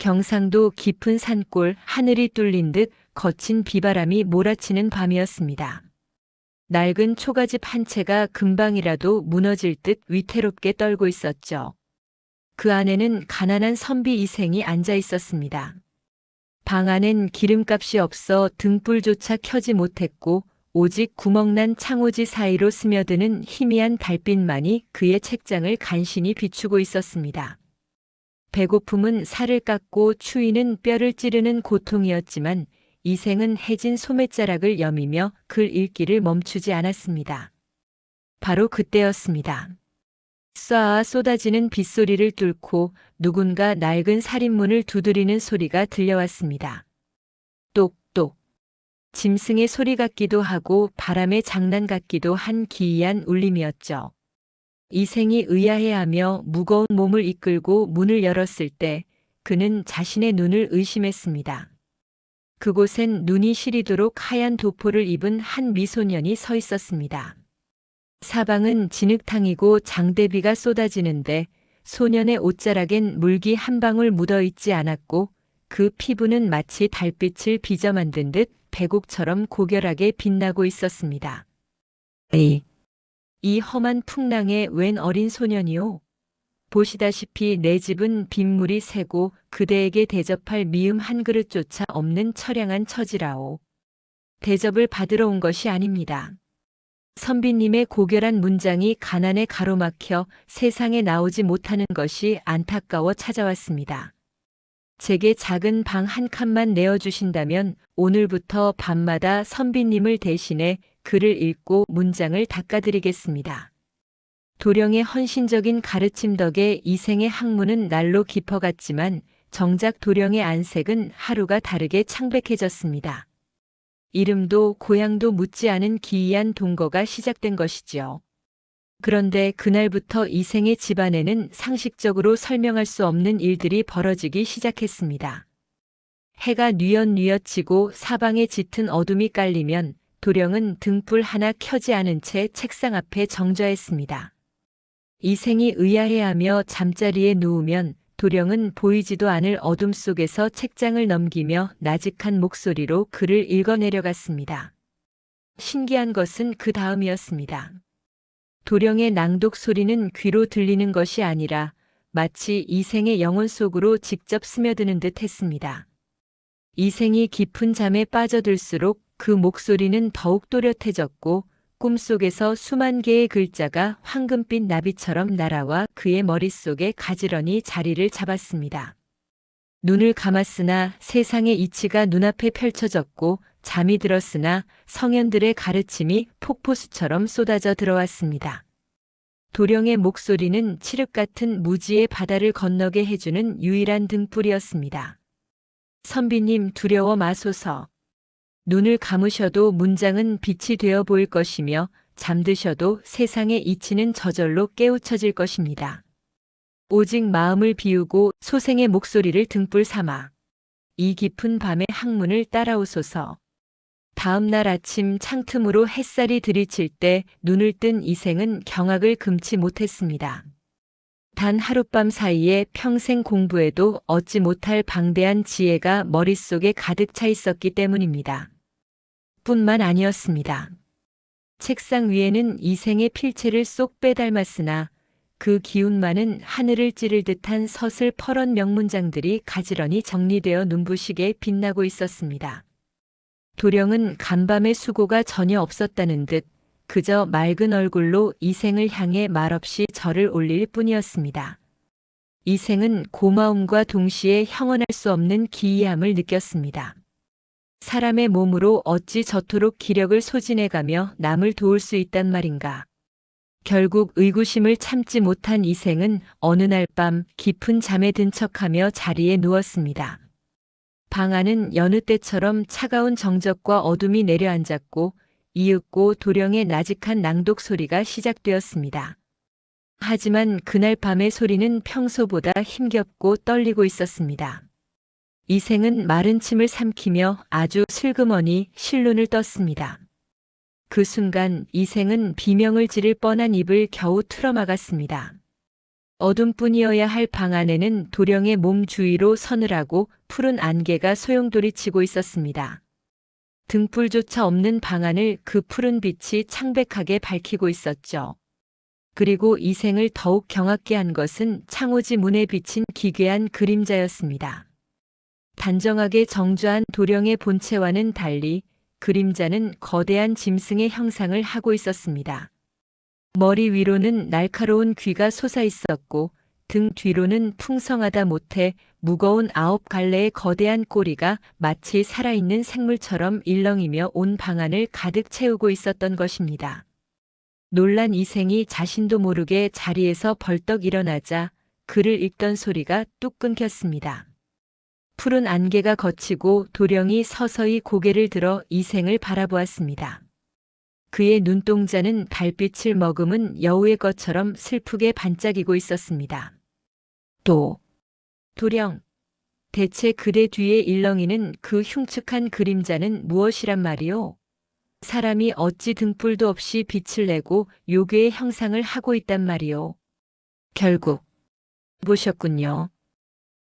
경상도 깊은 산골 하늘이 뚫린 듯 거친 비바람이 몰아치는 밤이었습니다. 낡은 초가집 한 채가 금방이라도 무너질 듯 위태롭게 떨고 있었죠. 그 안에는 가난한 선비 이생이 앉아 있었습니다. 방 안엔 기름값이 없어 등불조차 켜지 못했고 오직 구멍난 창호지 사이로 스며드는 희미한 달빛만이 그의 책장을 간신히 비추고 있었습니다. 배고픔은 살을 깎고 추위는 뼈를 찌르는 고통이었지만 이생은 해진 소매자락을 여미며 글 읽기를 멈추지 않았습니다. 바로 그때였습니다. 쏴아 쏟아지는 빗소리를 뚫고 누군가 낡은 살인문을 두드리는 소리가 들려왔습니다. 똑똑. 짐승의 소리 같기도 하고 바람의 장난 같기도 한 기이한 울림이었죠. 이생이 의아해하며 무거운 몸을 이끌고 문을 열었을 때 그는 자신의 눈을 의심했습니다. 그곳엔 눈이 시리도록 하얀 도포를 입은 한 미소년이 서 있었습니다. 사방은 진흙탕이고 장대비가 쏟아지는데 소년의 옷자락엔 물기 한 방울 묻어 있지 않았고 그 피부는 마치 달빛을 빚어 만든 듯 백옥처럼 고결하게 빛나고 있었습니다. 이 험한 풍랑에 웬 어린 소년이요? 보시다시피 내 집은 빗물이 새고 그대에게 대접할 미음 한 그릇조차 없는 처량한 처지라오. 대접을 받으러 온 것이 아닙니다. 선비님의 고결한 문장이 가난에 가로막혀 세상에 나오지 못하는 것이 안타까워 찾아왔습니다. 제게 작은 방 한 칸만 내어주신다면 오늘부터 밤마다 선비님을 대신해 글을 읽고 문장을 닦아드리겠습니다. 도령의 헌신적인 가르침 덕에 이생의 학문은 날로 깊어갔지만 정작 도령의 안색은 하루가 다르게 창백해졌습니다. 이름도 고향도 묻지 않은 기이한 동거가 시작된 것이지요. 그런데 그날부터 이생의 집안에는 상식적으로 설명할 수 없는 일들이 벌어지기 시작했습니다. 해가 뉘엿뉘엿 지고 사방에 짙은 어둠이 깔리면 도령은 등불 하나 켜지 않은 채 책상 앞에 정좌했습니다. 이생이 의아해하며 잠자리에 누우면 도령은 보이지도 않을 어둠 속에서 책장을 넘기며 나직한 목소리로 글을 읽어내려갔습니다. 신기한 것은 그 다음이었습니다. 도령의 낭독 소리는 귀로 들리는 것이 아니라 마치 이생의 영혼 속으로 직접 스며드는 듯 했습니다. 이생이 깊은 잠에 빠져들수록 그 목소리는 더욱 또렷해졌고 꿈속에서 수만 개의 글자가 황금빛 나비처럼 날아와 그의 머릿속에 가지런히 자리를 잡았습니다. 눈을 감았으나 세상의 이치가 눈앞에 펼쳐졌고 잠이 들었으나 성현들의 가르침이 폭포수처럼 쏟아져 들어왔습니다. 도령의 목소리는 칠흑 같은 무지의 바다를 건너게 해주는 유일한 등불이었습니다. 선비님 두려워 마소서. 눈을 감으셔도 문장은 빛이 되어 보일 것이며 잠드셔도 세상의 이치는 저절로 깨우쳐질 것입니다. 오직 마음을 비우고 소생의 목소리를 등불 삼아 이 깊은 밤의 학문을 따라오소서. 다음 날 아침 창틈으로 햇살이 들이칠 때 눈을 뜬 이생은 경악을 금치 못했습니다. 단 하룻밤 사이에 평생 공부해도 얻지 못할 방대한 지혜가 머릿속에 가득 차 있었기 때문입니다. 뿐만 아니었습니다. 책상 위에는 이생의 필체를 쏙 빼닮았으나 그 기운만은 하늘을 찌를 듯한 서슬 퍼런 명문장들이 가지런히 정리되어 눈부시게 빛나고 있었습니다. 도령은 간밤의 수고가 전혀 없었다는 듯 그저 맑은 얼굴로 이생을 향해 말없이 절을 올릴 뿐이었습니다. 이생은 고마움과 동시에 형언할 수 없는 기이함을 느꼈습니다. 사람의 몸으로 어찌 저토록 기력을 소진해가며 남을 도울 수 있단 말인가. 결국 의구심을 참지 못한 이생은 어느 날 밤 깊은 잠에 든 척하며 자리에 누웠습니다. 방 안은 여느 때처럼 차가운 정적과 어둠이 내려앉았고 이윽고 도령의 나직한 낭독 소리가 시작되었습니다. 하지만 그날 밤의 소리는 평소보다 힘겹고 떨리고 있었습니다. 이생은 마른 침을 삼키며 아주 슬그머니 실눈을 떴습니다. 그 순간 이생은 비명을 지를 뻔한 입을 겨우 틀어막았습니다. 어둠뿐이어야 할 방 안에는 도령의 몸 주위로 서늘하고 푸른 안개가 소용돌이치고 있었습니다. 등불조차 없는 방 안을 그 푸른 빛이 창백하게 밝히고 있었죠. 그리고 이생을 더욱 경악게 한 것은 창호지 문에 비친 기괴한 그림자였습니다. 단정하게 정좌한 도령의 본체와는 달리 그림자는 거대한 짐승의 형상을 하고 있었습니다. 머리 위로는 날카로운 귀가 솟아 있었고 등 뒤로는 풍성하다 못해 무거운 9갈래의 거대한 꼬리가 마치 살아있는 생물처럼 일렁이며 온 방안을 가득 채우고 있었던 것입니다. 놀란 이생이 자신도 모르게 자리에서 벌떡 일어나자 글을 읽던 소리가 뚝 끊겼습니다. 푸른 안개가 걷히고 도령이 서서히 고개를 들어 이생을 바라보았습니다. 그의 눈동자는 달빛을 머금은 여우의 것처럼 슬프게 반짝이고 있었습니다. 도령, 대체 그대 뒤에 일렁이는 그 흉측한 그림자는 무엇이란 말이오? 사람이 어찌 등불도 없이 빛을 내고 요괴의 형상을 하고 있단 말이오? 결국 보셨군요.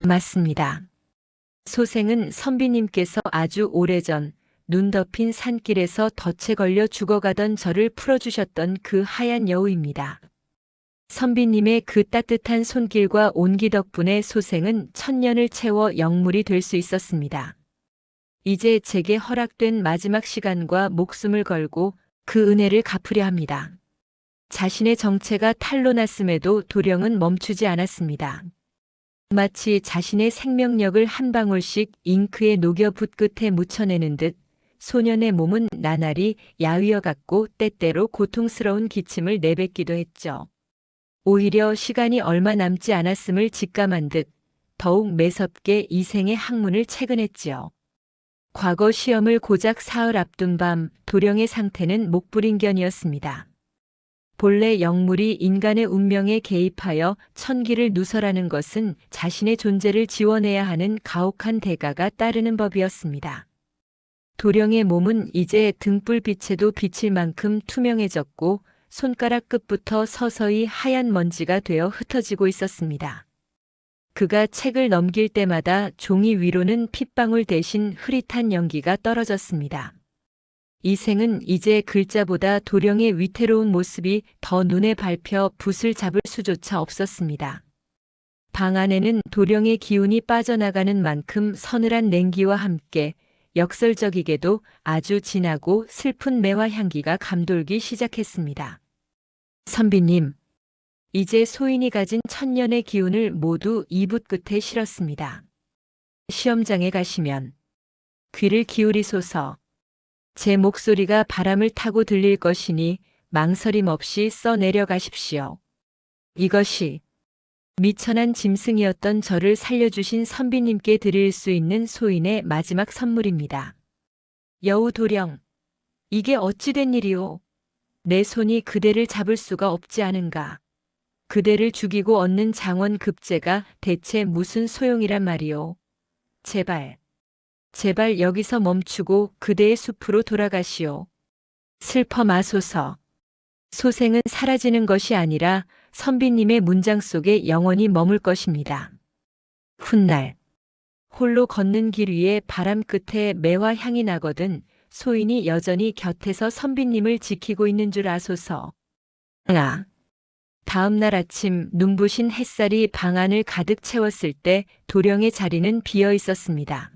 맞습니다. 소생은 선비님께서 아주 오래전 눈 덮인 산길에서 덫에 걸려 죽어가던 저를 풀어주셨던 그 하얀 여우입니다. 선비님의 그 따뜻한 손길과 온기 덕분에 소생은 1000년을 채워 영물이 될 수 있었습니다. 이제 제게 허락된 마지막 시간과 목숨을 걸고 그 은혜를 갚으려 합니다. 자신의 정체가 탄로났음에도 도령은 멈추지 않았습니다. 마치 자신의 생명력을 한 방울씩 잉크에 녹여 붓끝에 묻혀내는 듯 소년의 몸은 나날이 야위어갔고 때때로 고통스러운 기침을 내뱉기도 했죠. 오히려 시간이 얼마 남지 않았음을 직감한 듯 더욱 매섭게 이생의 학문을 체근했지요. 과거 시험을 고작 사흘 앞둔 밤 도령의 상태는 목불인견이었습니다. 본래 영물이 인간의 운명에 개입하여 천기를 누설하는 것은 자신의 존재를 지워내야 하는 가혹한 대가가 따르는 법이었습니다. 도령의 몸은 이제 등불빛에도 비칠 만큼 투명해졌고 손가락 끝부터 서서히 하얀 먼지가 되어 흩어지고 있었습니다. 그가 책을 넘길 때마다 종이 위로는 핏방울 대신 흐릿한 연기가 떨어졌습니다. 이생은 이제 글자보다 도령의 위태로운 모습이 더 눈에 밟혀 붓을 잡을 수조차 없었습니다. 방 안에는 도령의 기운이 빠져나가는 만큼 서늘한 냉기와 함께 역설적이게도 아주 진하고 슬픈 매화 향기가 감돌기 시작했습니다. 선비님, 이제 소인이 가진 1000년의 기운을 모두 이붓 끝에 실었습니다. 시험장에 가시면 귀를 기울이소서. 제 목소리가 바람을 타고 들릴 것이니 망설임 없이 써내려가십시오. 이것이 미천한 짐승이었던 저를 살려주신 선비님께 드릴 수 있는 소인의 마지막 선물입니다. 여우 도령, 이게 어찌 된 일이오? 내 손이 그대를 잡을 수가 없지 않은가? 그대를 죽이고 얻는 장원 급제가 대체 무슨 소용이란 말이오? 제발 여기서 멈추고 그대의 숲으로 돌아가시오. 슬퍼 마소서. 소생은 사라지는 것이 아니라 선비님의 문장 속에 영원히 머물 것입니다. 훗날 홀로 걷는 길 위에 바람 끝에 매화 향이 나거든 소인이 여전히 곁에서 선비님을 지키고 있는 줄 아소서. 다음 날 아침 눈부신 햇살이 방 안을 가득 채웠을 때 도령의 자리는 비어 있었습니다.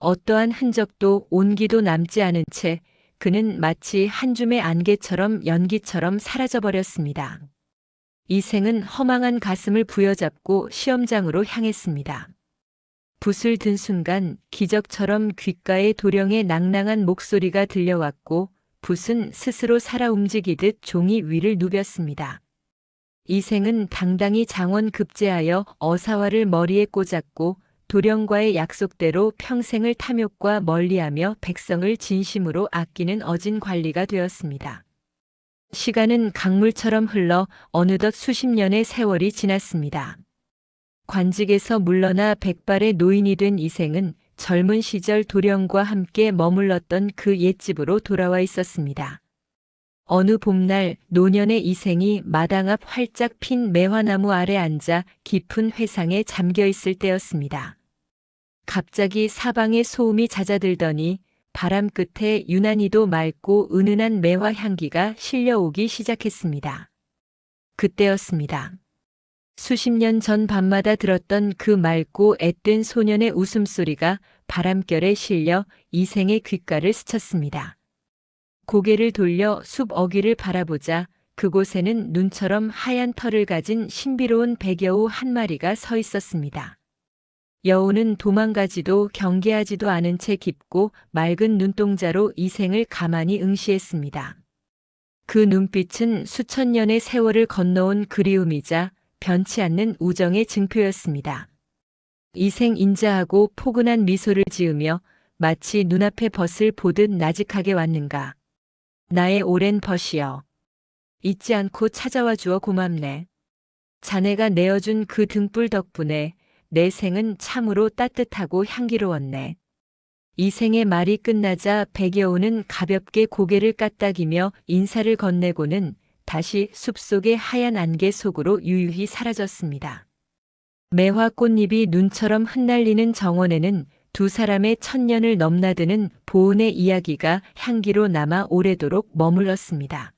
어떠한 흔적도 온기도 남지 않은 채 그는 마치 한 줌의 안개처럼 연기처럼 사라져버렸습니다. 이생은 허망한 가슴을 부여잡고 시험장으로 향했습니다. 붓을 든 순간 기적처럼 귓가에 도령의 낭낭한 목소리가 들려왔고 붓은 스스로 살아 움직이듯 종이 위를 누볐습니다. 이생은 당당히 장원 급제하여 어사화를 머리에 꽂았고 도령과의 약속대로 평생을 탐욕과 멀리하며 백성을 진심으로 아끼는 어진 관리가 되었습니다. 시간은 강물처럼 흘러 어느덧 수십 년의 세월이 지났습니다. 관직에서 물러나 백발의 노인이 된 이생은 젊은 시절 도령과 함께 머물렀던 그 옛집으로 돌아와 있었습니다. 어느 봄날 노년의 이생이 마당 앞 활짝 핀 매화나무 아래 앉아 깊은 회상에 잠겨 있을 때였습니다. 갑자기 사방에 소음이 잦아들더니 바람 끝에 유난히도 맑고 은은한 매화 향기가 실려오기 시작했습니다. 그때였습니다. 수십 년 전 밤마다 들었던 그 맑고 앳된 소년의 웃음소리가 바람결에 실려 이생의 귓가를 스쳤습니다. 고개를 돌려 숲 어귀를 바라보자 그곳에는 눈처럼 하얀 털을 가진 신비로운 백여우 한 마리가 서 있었습니다. 여우는 도망가지도 경계하지도 않은 채 깊고 맑은 눈동자로 이생을 가만히 응시했습니다. 그 눈빛은 수천 년의 세월을 건너온 그리움이자 변치 않는 우정의 증표였습니다. 이생 인자하고 포근한 미소를 지으며 마치 눈앞의 벗을 보듯 나직하게 왔는가. 나의 오랜 벗이여. 잊지 않고 찾아와 주어 고맙네. 자네가 내어준 그 등불 덕분에 내 생은 참으로 따뜻하고 향기로웠네. 이생의 말이 끝나자 백여우는 가볍게 고개를 까딱이며 인사를 건네고는 다시 숲속의 하얀 안개 속으로 유유히 사라졌습니다. 매화 꽃잎이 눈처럼 흩날리는 정원에는 두 사람의 천년을 넘나드는 보은의 이야기가 향기로 남아 오래도록 머물렀습니다.